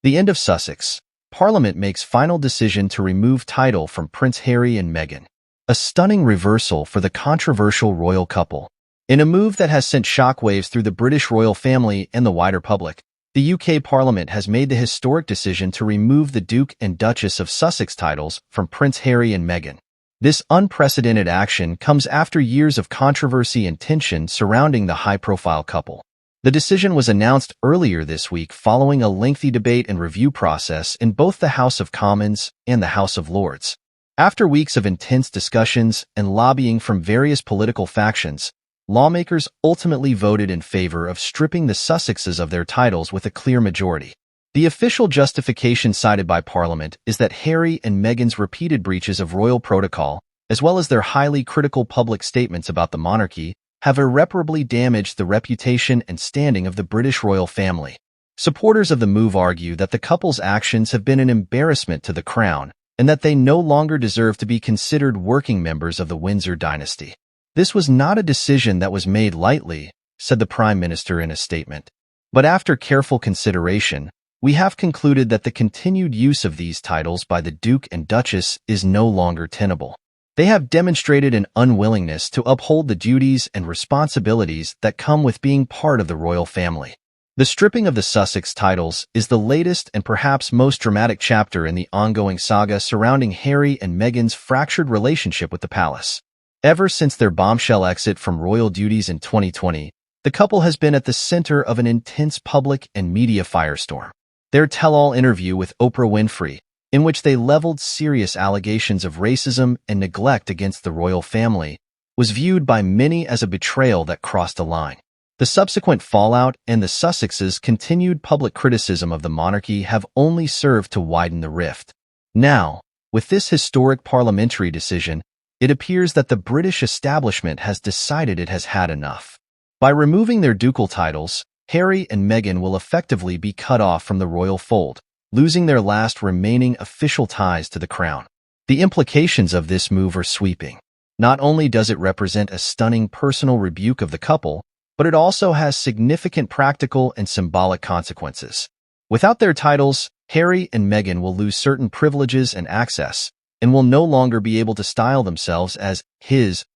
The end of Sussex. Parliament makes final decision to remove title from Prince Harry and Meghan. A stunning reversal for the controversial royal couple. In a move that has sent shockwaves through the British royal family and the wider public, the UK Parliament has made the historic decision to remove the Duke and Duchess of Sussex titles from Prince Harry and Meghan. This unprecedented action comes after years of controversy and tension surrounding the high-profile couple. The decision was announced earlier this week following a lengthy debate and review process in both the House of Commons and the House of Lords. After weeks of intense discussions and lobbying from various political factions, lawmakers ultimately voted in favor of stripping the Sussexes of their titles with a clear majority. The official justification cited by Parliament is that Harry and Meghan's repeated breaches of royal protocol, as well as their highly critical public statements about the monarchy, have irreparably damaged the reputation and standing of the British royal family. Supporters of the move argue that the couple's actions have been an embarrassment to the crown and that they no longer deserve to be considered working members of the Windsor dynasty. This was not a decision that was made lightly, said the Prime Minister in a statement. But after careful consideration, we have concluded that the continued use of these titles by the Duke and Duchess is no longer tenable. They have demonstrated an unwillingness to uphold the duties and responsibilities that come with being part of the royal family. The stripping of the Sussex titles is the latest and perhaps most dramatic chapter in the ongoing saga surrounding Harry and Meghan's fractured relationship with the palace. Ever since their bombshell exit from royal duties in 2020, the couple has been at the center of an intense public and media firestorm. Their tell-all interview with Oprah Winfrey, in which they leveled serious allegations of racism and neglect against the royal family, was viewed by many as a betrayal that crossed a line. The subsequent fallout and the Sussexes' continued public criticism of the monarchy have only served to widen the rift. Now, with this historic parliamentary decision, it appears that the British establishment has decided it has had enough. By removing their ducal titles, Harry and Meghan will effectively be cut off from the royal fold, losing their last remaining official ties to the crown. The implications of this move are sweeping. Not only does it represent a stunning personal rebuke of the couple, but it also has significant practical and symbolic consequences. Without their titles, Harry and Meghan will lose certain privileges and access, and will no longer be able to style themselves as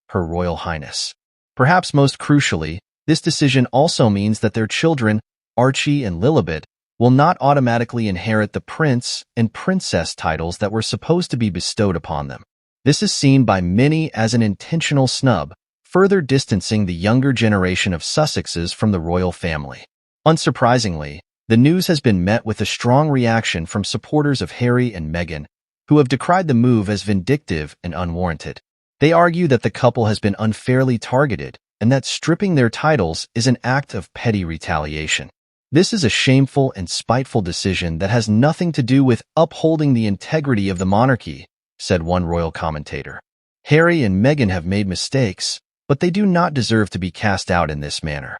Her Royal Highness. Perhaps most crucially, this decision also means that their children, Archie and Lilibet, will not automatically inherit the prince and princess titles that were supposed to be bestowed upon them. This is seen by many as an intentional snub, further distancing the younger generation of Sussexes from the royal family. Unsurprisingly, the news has been met with a strong reaction from supporters of Harry and Meghan, who have decried the move as vindictive and unwarranted. They argue that the couple has been unfairly targeted and that stripping their titles is an act of petty retaliation. This is a shameful and spiteful decision that has nothing to do with upholding the integrity of the monarchy, said one royal commentator. Harry and Meghan have made mistakes, but they do not deserve to be cast out in this manner.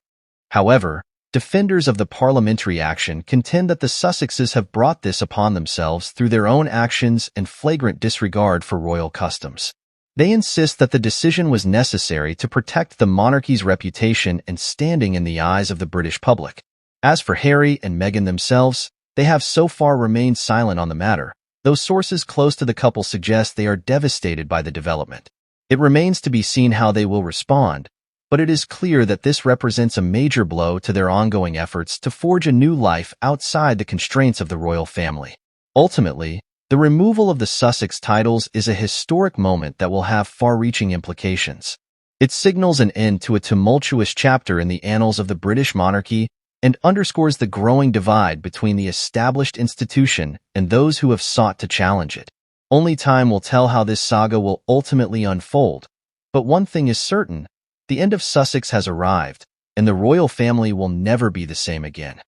However, defenders of the parliamentary action contend that the Sussexes have brought this upon themselves through their own actions and flagrant disregard for royal customs. They insist that the decision was necessary to protect the monarchy's reputation and standing in the eyes of the British public. As for Harry and Meghan themselves, they have so far remained silent on the matter, though sources close to the couple suggest they are devastated by the development. It remains to be seen how they will respond, but it is clear that this represents a major blow to their ongoing efforts to forge a new life outside the constraints of the royal family. Ultimately, the removal of the Sussex titles is a historic moment that will have far-reaching implications. It signals an end to a tumultuous chapter in the annals of the British monarchy and underscores the growing divide between the established institution and those who have sought to challenge it. Only time will tell how this saga will ultimately unfold, but one thing is certain: the end of Sussex has arrived, and the royal family will never be the same again.